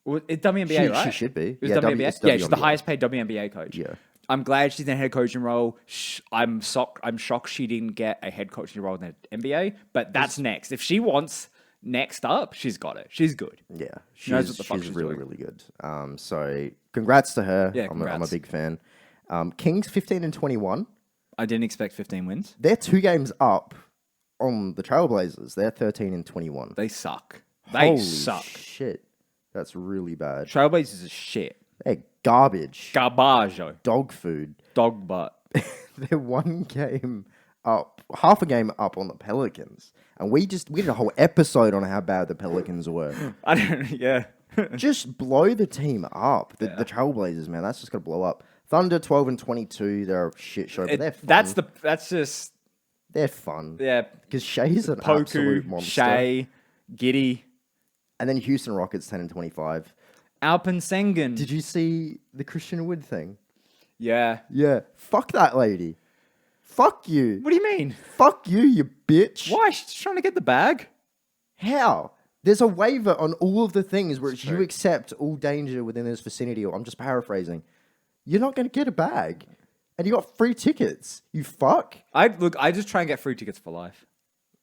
Well, it's WNBA, right? She should be. It's Yeah, WNBA. it's Yeah, she's the WNBA. highest paid WNBA coach. Yeah. I'm glad she's in a head coaching role. I'm shocked she didn't get a head coaching role in the NBA, but that's next. If she wants next up, she's got it. She's good. Yeah, knows what the fuck she's she's really, doing. really good. So congrats to her. Yeah, I'm a congrats. big fan. Kings 15 and 21. I didn't expect 15 wins. They're 2 games up on the Trailblazers. They're 13 and 21. They suck. They Holy suck. shit. That's really bad. Trailblazers is shit. They're garbage. Garbage. Dog food. Dog butt. They're 1 game up, half a game up on the Pelicans. And we did a whole episode on how bad the Pelicans were. I don't. Yeah. Just blow the team up. The Trailblazers, man, that's just gonna blow up. Thunder 12 and 22. They're a shit show, but they're fun. That's just They're fun. yeah. Because Shea's an absolute Poku, monster. Shea, Giddy, And then Houston Rockets 10 and 25. Alpen Sengun. Did you see the Christian Wood thing? Yeah. Yeah. Fuck that lady. Fuck you. What do you mean? Fuck you, you bitch. Why? She's trying to get the bag. How? There's a waiver on all of the things where you true. accept all danger within this vicinity, or I'm just paraphrasing. You're not going to get a bag. And you got free tickets. You fuck. I just try and get free tickets for life.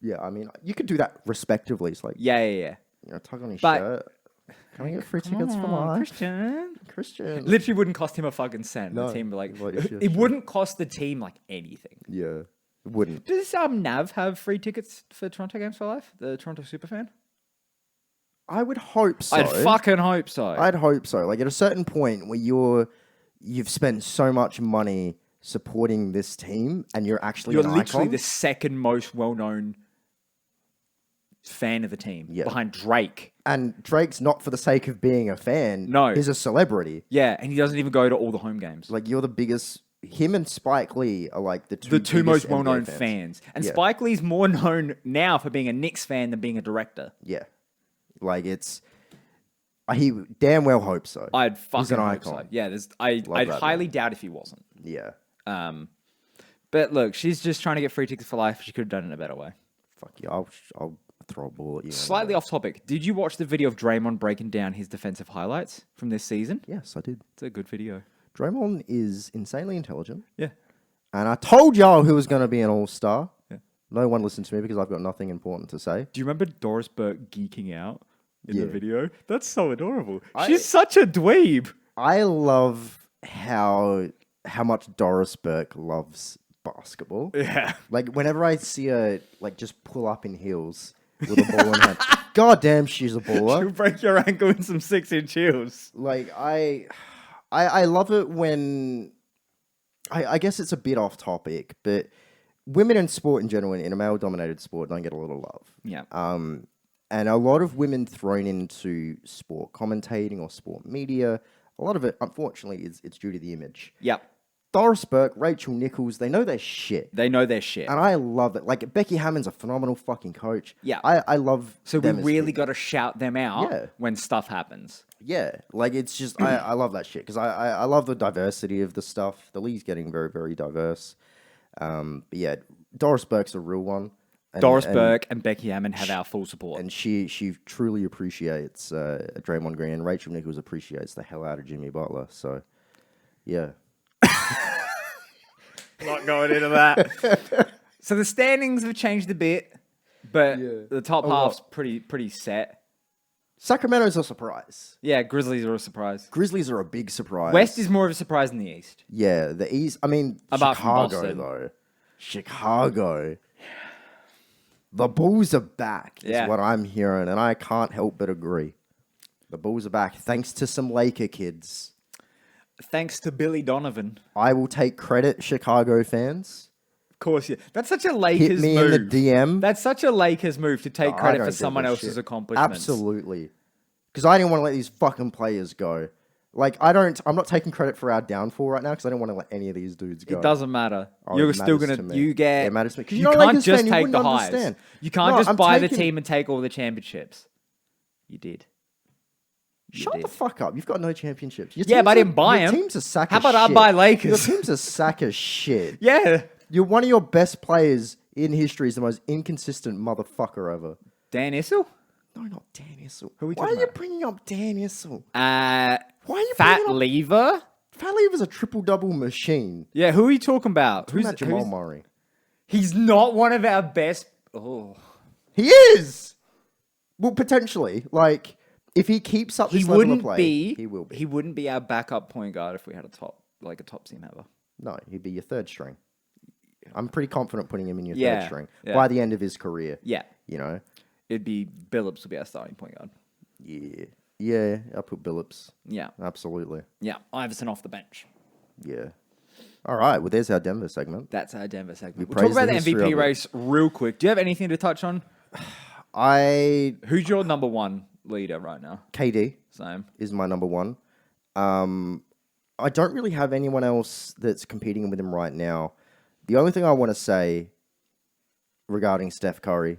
Yeah, I mean, you could do that respectively. It's like, Yeah. tug on his But- shirt. Can I get free tickets for life? Christian. Christian. Literally wouldn't cost him a fucking cent. No. The team like Well, it's your it shit. wouldn't cost the team like anything. Yeah. It wouldn't. Does Nav have free tickets for Toronto games for life? The Toronto Superfan? I would hope so. I'd fucking hope so. I'd hope so. Like at a certain point where you've spent so much money supporting this team and you're actually You're an literally icon. the second most well-known fan of the team, Yeah. behind Drake. And Drake's not for the sake of being a fan. No. He's a celebrity. Yeah, and he doesn't even go to all the home games. Like you're the biggest. Him and Spike Lee are like the two The two biggest most well-known NBA fans. And Yeah. Spike Lee's more known now for being a Knicks fan than being a director. Yeah. Like it's. He damn well hope so. I'd fucking He's an hope icon. so. Yeah, I'd that highly doubt if he wasn't. Yeah. But look, she's just trying to get free tickets for life. She could have done it in a better way. Fuck you. I'll throw a ball at you. Slightly off topic. Did you watch the video of Draymond breaking down his defensive highlights from this season? Yes, I did. It's a good video. Draymond is insanely intelligent. Yeah. And I told y'all who was going to be an all-star. Yeah. No one listened to me because I've got nothing important to say. Do you remember Doris Burke geeking out in the Yeah. video? That's so adorable. She's such a dweeb. I love how much Doris Burke loves basketball. Yeah. Like, whenever I see her, like, just pull up in heels with a ball in hand, god damn, she's a baller. She'll break your ankle in some 6-inch heels. Like, I love it when... I guess it's a bit off topic, but women in sport in general, in a male-dominated sport, don't get a lot of love. Yeah. And a lot of women thrown into sport commentating or sport media, a lot of it, unfortunately, it's due to the image. Yep. Doris Burke, Rachel Nichols, they know their shit. They know their shit. And I love it. Like, Becky Hammond's a phenomenal fucking coach. Yeah. I love So we them as really people. got to shout them out Yeah. when stuff happens. Yeah, like, it's just, I love that shit, because I love the diversity of the stuff. The league's getting very, very diverse. But yeah, Doris Burke's a real one. Doris Burke and Becky Hammond have our full support. And she truly appreciates Draymond Green, and Rachel Nichols appreciates the hell out of Jimmy Butler. So, yeah. Not going into that. So the standings have changed a bit, but the top half's pretty set. Sacramento's a surprise. Yeah, Grizzlies are a surprise. Grizzlies are a big surprise. West is more of a surprise than the East. Yeah, the East. I mean, Apart from Chicago, Boston. though. Chicago. The Bulls are back, is Yeah. what I'm hearing, and I can't help but agree. The Bulls are back, thanks to some Laker kids. Thanks to Billy Donovan. I will take credit, Chicago fans. Of course, yeah. That's such a Lakers Hit me move. in the DM. That's such a Lakers move to take I credit don't for give someone a else's shit. accomplishments. Absolutely. Because I didn't want to let these fucking players go. Like, I'm not taking credit for our downfall right now because I don't want to let any of these dudes go. It doesn't matter. Oh, You're it still matters gonna to me. get. It matters to me. 'Cause You you're a can't Lakers just fan, you take the wouldn't highs. understand. You can't No, just I'm buy the taking- team and take all the championships. You did. Shut the fuck up. You've got no championships. Your Yeah, team's but I didn't buy Your 'em. team's a sack How of about I shit. buy Lakers? Your team's a sack of shit. Yeah. You're one of your best players in history is the most inconsistent motherfucker ever. Dan Issel? No, not Dan Issel. Who are we Why are talking you about? bringing up Dan Issel? Why are you Fat bringing up- Lever? Fat Lever's a triple-double machine. Yeah, who are you talking about? Who's that Jamal Murray? He's not one of our best. Oh. He is! Well, potentially. Like, if he keeps up this He level of wouldn't play, be. he will be. He wouldn't be our backup point guard if we had a top team ever. No, he'd be your third string. I'm pretty confident putting him in your Yeah, third string yeah. by the end of his career. Yeah. You know? It'd be Billups would be our starting point guard. Yeah. Yeah, I'll put Billups. Yeah. Absolutely. Yeah. Iverson off the bench. Yeah. All right. Well, there's our Denver segment. That's our Denver segment. We'll praise talk about the the history MVP of it. race real quick. Do you have anything to touch on? Who's your number one leader right now? KD Same. is my number one. I don't really have anyone else that's competing with him right now. The only thing I want to say regarding Steph Curry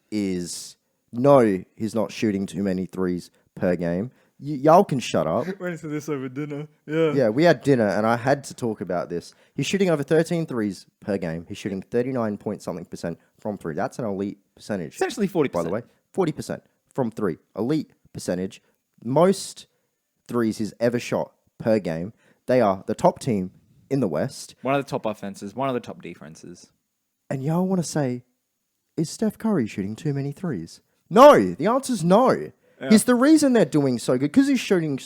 is no, he's not shooting too many threes per game. Y'all can shut up. Went into this over dinner. Yeah. Yeah, we had dinner and I had to talk about this. He's shooting over 13 threes per game. He's shooting 39 point something percent from three. That's an elite percentage. Essentially 40%. By the way, 40% from three. Elite percentage. Most threes he's ever shot per game. They are the top team in the West. One of the top offenses, one of the top defenses. And y'all want to say, is Steph Curry shooting too many threes? No, the answer's no. Yeah. He's the reason they're doing so good because he's shooting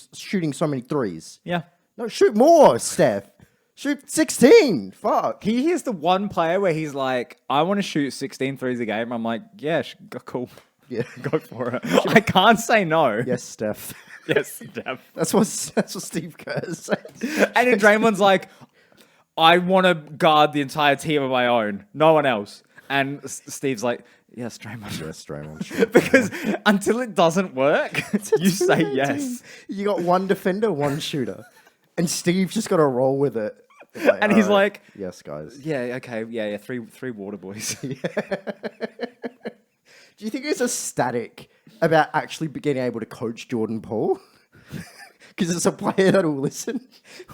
so many threes. Yeah. No, shoot more, Steph. Shoot 16. Fuck. He is the one player where he's like, I want to shoot 16 threes a game. I'm like, yeah, cool. Yeah. Go for it. I can't say no. Yes, Steph. Yes, Dev. That's what Steve Kerr said. And then Draymond's like, I want to guard the entire team of my own. No one else. And Steve's like, yes, Draymond. Yes, Draymond. Sure. Because until it doesn't work, you say yes. You got one defender, one shooter. And Steve's just got to roll with it. Like, And he's "Alright, like, yes, guys. yeah, okay, yeah, three water boys. Do you think he's ecstatic about actually getting able to coach Jordan Poole? because it's a player that will listen.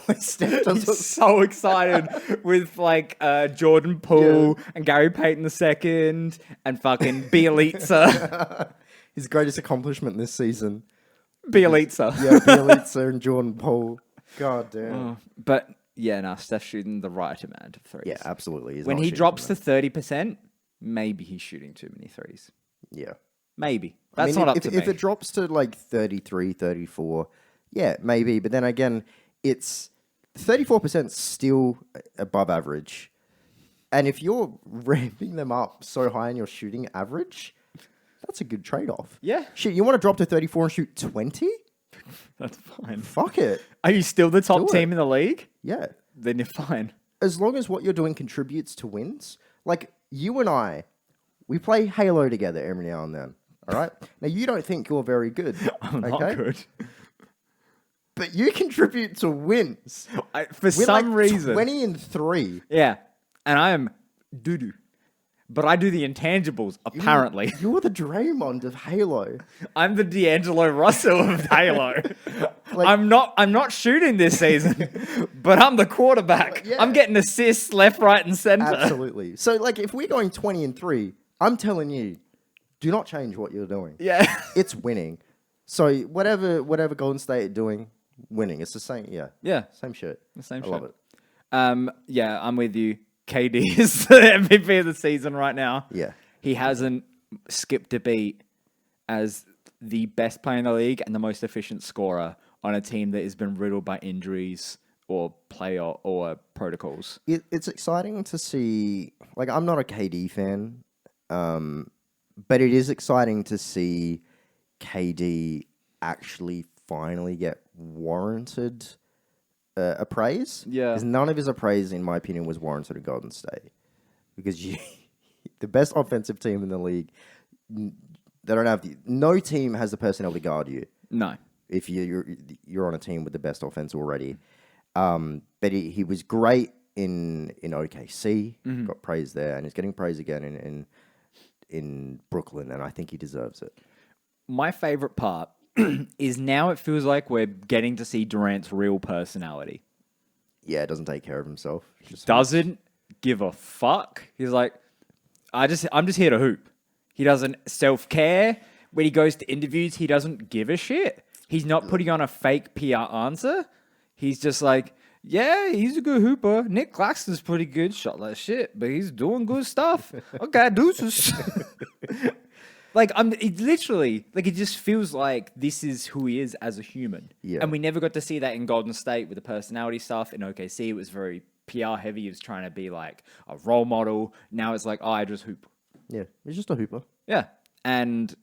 When Steph does He's so excited with like Jordan Poole and Gary Payton II and fucking Bielitsa. his greatest accomplishment this season. Bielitsa. Yeah, Bielitsa and Jordan Poole. God damn. But yeah, no, Steph's shooting the right amount of threes. Yeah, absolutely. He's When not he shooting drops from to 30%, maybe he's shooting too many threes. there. Yeah. Maybe. I That's mean, not up if, to if me. it drops to like 33, 34, yeah, maybe. But then again, it's 34% still above average. And if you're ramping them up so high in your shooting average, that's a good trade-off. Yeah. Shit, you want to drop to 34 and shoot 20? That's fine. Fuck it. Are you still the top Do team it. in the league? Yeah. Then you're fine. As long as what you're doing contributes to wins. Like, you and I, we play Halo together every now and then. All right? Now, you don't think you're very good. I'm not good. But you contribute to wins. For some reason. 20 and 3. Yeah. And I am doo-doo. But I do the intangibles, apparently. You're the Draymond of Halo. I'm the D'Angelo Russell of Halo. I'm not shooting this season, but I'm the quarterback. Yeah. I'm getting assists left, right, and center. Absolutely. So, like, if we're going 20 and 3, I'm telling you, do not change what you're doing. Yeah. It's winning. So, whatever Golden State are doing, winning. It's the same. Yeah. Yeah. Same shit. The same I shit. love it. Yeah, I'm with you. KD is the MVP of the season right now. Yeah. He hasn't skipped a beat as the best player in the league and the most efficient scorer on a team that has been riddled by injuries or player or protocols. It's exciting to see. Like, I'm not a KD fan, but it is exciting to see KD actually finally get warranted appraise. Yeah. Because none of his appraise, in my opinion, was warranted at Golden State. Because the best offensive team in the league, they don't have no team has the personnel to guard you. No. If you're on a team with the best offense already. But he was great in OKC, got praise there, and he's getting praise again in Brooklyn, and I think he deserves it. My favorite part is now it feels like we're getting to see Durant's real personality. Yeah, doesn't take care of himself. Doesn't give a fuck. He's like, I'm just here to hoop. He doesn't self-care. When he goes to interviews, he doesn't give a shit. He's not putting on a fake PR answer. He's just like, yeah, he's a good hooper. Nick Claxton's pretty good. Shot like shit, but he's doing good stuff. Okay, deuces. It literally, it just feels like this is who he is as a human. Yeah. And we never got to see that in Golden State with the personality stuff. In OKC, it was very PR heavy. He was trying to be like a role model. Now it's like, oh, I just hoop. Yeah, he's just a hooper. Yeah. And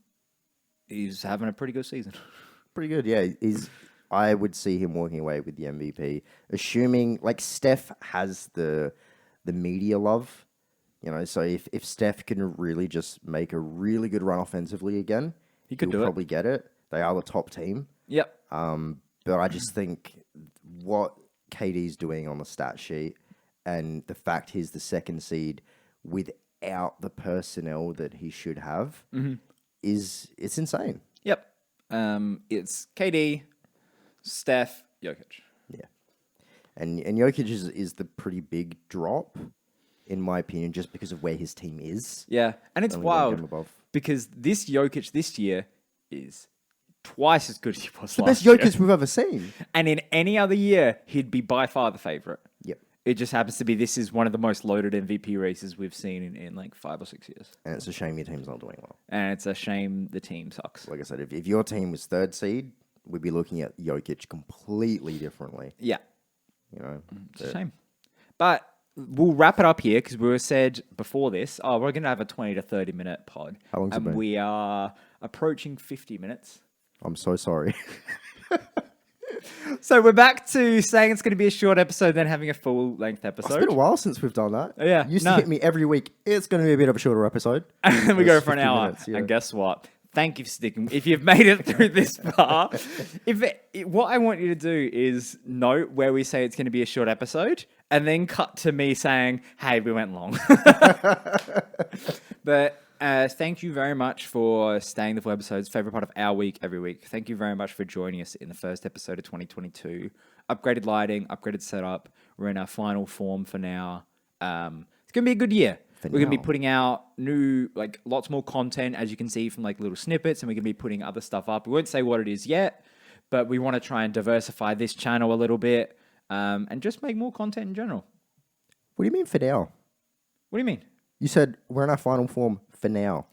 he's having a pretty good season. Pretty good, yeah. I would see him walking away with the MVP, assuming like Steph has the media love, So if Steph can really just make a really good run offensively again, he'll probably get it. They are the top team. Yep. But I just think what KD's doing on the stat sheet and the fact he's the second seed without the personnel that he should have it's insane. Yep. It's KD, Steph, Jokic. Yeah. And Jokic is the pretty big drop, in my opinion, just because of where his team is. Yeah. And it's Only one game wild above. because this Jokic this year is twice as good as he was The last best year. Jokic we've ever seen. And in any other year, he'd be by far the favorite. Yep. It just happens to be this is one of the most loaded MVP races we've seen in like 5 or 6 years. And it's a shame your team's not doing well. And it's a shame the team sucks. Like I said, if your team was third seed, we'd be looking at Jokic completely differently. Yeah. It's It's a shame. But we'll wrap it up here because we were said before this, we're going to have a 20 to 30 minute pod. How long's it been? We are approaching 50 minutes. I'm so sorry. So we're back to saying it's going to be a short episode, then having a full length episode. It's been a while since we've done that. Yeah, You used no. to hit me every week. It's going to be a bit of a shorter episode. And then we go It's for an 50 hour. minutes, yeah. And guess what? Thank you for sticking. If you've made it through this far, what I want you to do is note where we say it's going to be a short episode, and then cut to me saying, "Hey, we went long." But Thank you very much for staying the full episodes. Favorite part of our week every week. Thank you very much for joining us in the first episode of 2022. Upgraded lighting, upgraded setup. We're in our final form for now. It's gonna be a good year. We're gonna be putting out new, like, lots more content, as you can see from like little snippets, and we're gonna be putting other stuff up. We won't say what it is yet, but we want to try and diversify this channel a little bit, and just make more content in general. What do you mean for now? What do you mean? You said we're in our final form for now.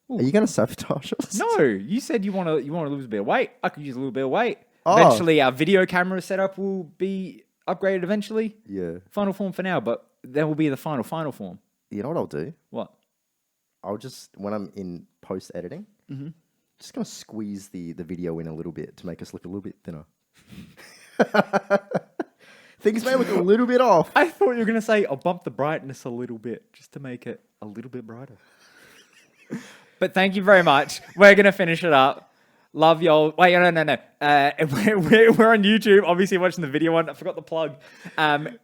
Ooh. Are you going to sabotage us? No, you said you want to lose a bit of weight. I could use a little bit of weight. Oh. Eventually, our video camera setup will be upgraded eventually. Yeah. Final form for now, but then will be the final form. You know what I'll do? What? I'll just, when I'm in post editing, just going to squeeze the video in a little bit to make us look a little bit thinner. Things may look a little bit off. I thought you were going to say, I'll bump the brightness a little bit just to make it a little bit brighter. But thank you very much. We're going to finish it up. Love y'all. Wait, no. We're on YouTube, obviously watching the video one. I forgot the plug.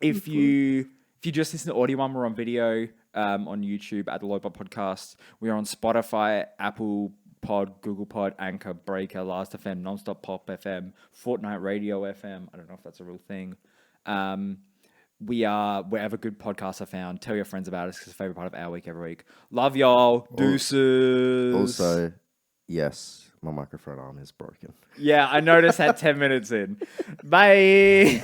If you just listen to audio one, we're on video on YouTube at the Lowbot Podcast. We are on Spotify, Apple Pod, Google Pod, Anchor, Breaker, Last FM, Nonstop Pop FM, Fortnite Radio FM. I don't know if that's a real thing. We are wherever good podcasts are found. Tell your friends about us because it's the favorite part of our week every week. Love y'all. Deuces. Also, yes, my microphone arm is broken. Yeah, I noticed that 10 minutes in. Bye.